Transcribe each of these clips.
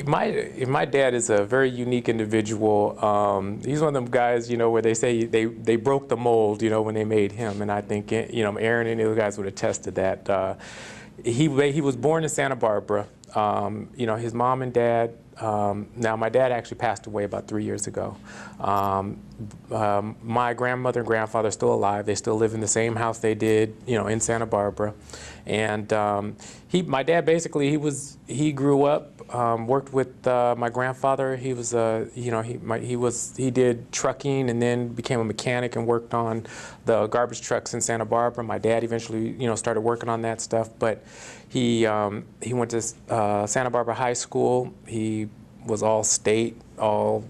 My dad is a very unique individual. He's one of them guys, where they say they broke the mold, when they made him, and I think Aaron and the other guys would attest to that. He was born in Santa Barbara. His mom and dad. Now my dad actually passed away about 3 years ago. My grandmother and grandfather are still alive. They still live in the same house they did, in Santa Barbara. And my dad basically he grew up, worked with my grandfather. He was he did trucking and then became a mechanic and worked on the garbage trucks in Santa Barbara. My dad eventually started working on that stuff, but he went to Santa Barbara High School. He was all state, all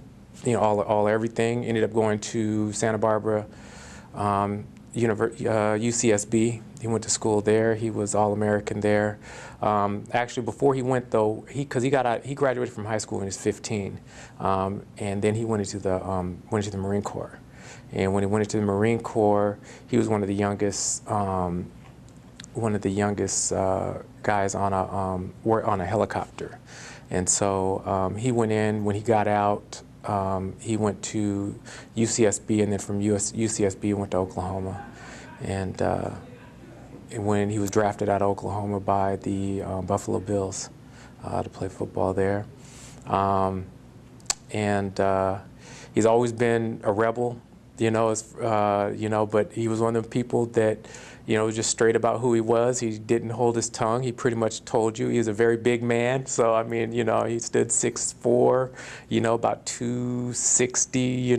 everything. Ended up going to Santa Barbara UCSB. He went to school there. He was All-American there. Actually, before he went though, he graduated from high school when he was 15, and then he went into the Marine Corps. And when he went into the Marine Corps, he was one of the youngest guys on a helicopter. And so he went in. When he got out, he went to UCSB, and then from UCSB he went to Oklahoma. And when he was drafted out of Oklahoma by the Buffalo Bills to play football there. He's always been a rebel, but he was one of the people that, was just straight about who he was. He didn't hold his tongue. He pretty much told you. He was a very big man. So, I mean, he stood 6'4", about 260,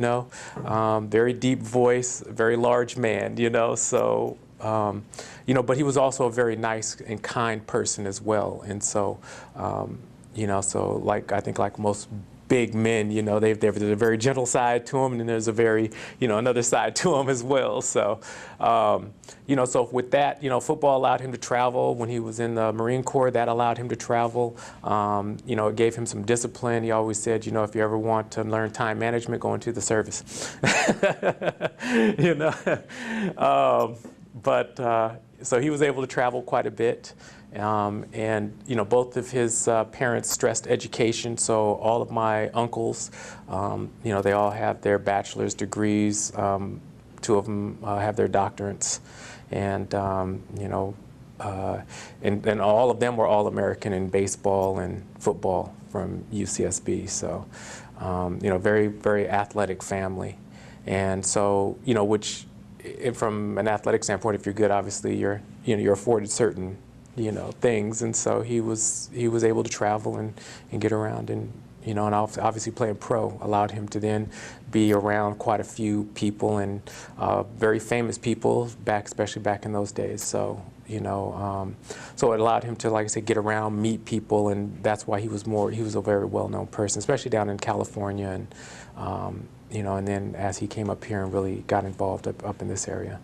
very deep voice, very large man, so, but he was also a very nice and kind person as well. And so, so I think like most big men, there's a very gentle side to him, and then there's a very, another side to him as well. So, so with that, football allowed him to travel. When he was in the Marine Corps, that allowed him to travel. It gave him some discipline. He always said, if you ever want to learn time management, go into the service. So he was able to travel quite a bit. And both of his parents stressed education, so all of my uncles, they all have their bachelor's degrees. Two of them have their doctorates, and and all of them were All-American in baseball and football from UCSB. So, very, very athletic family. And so, which from an athletic standpoint, if you're good, obviously you're afforded certain things, and so he was able to travel and get around, and and obviously playing pro allowed him to then be around quite a few people, and very famous people especially back in those days. So so it allowed him to, like I said, get around, meet people, and that's why he was a very well-known person, especially down in California, and and then as he came up here and really got involved up in this area.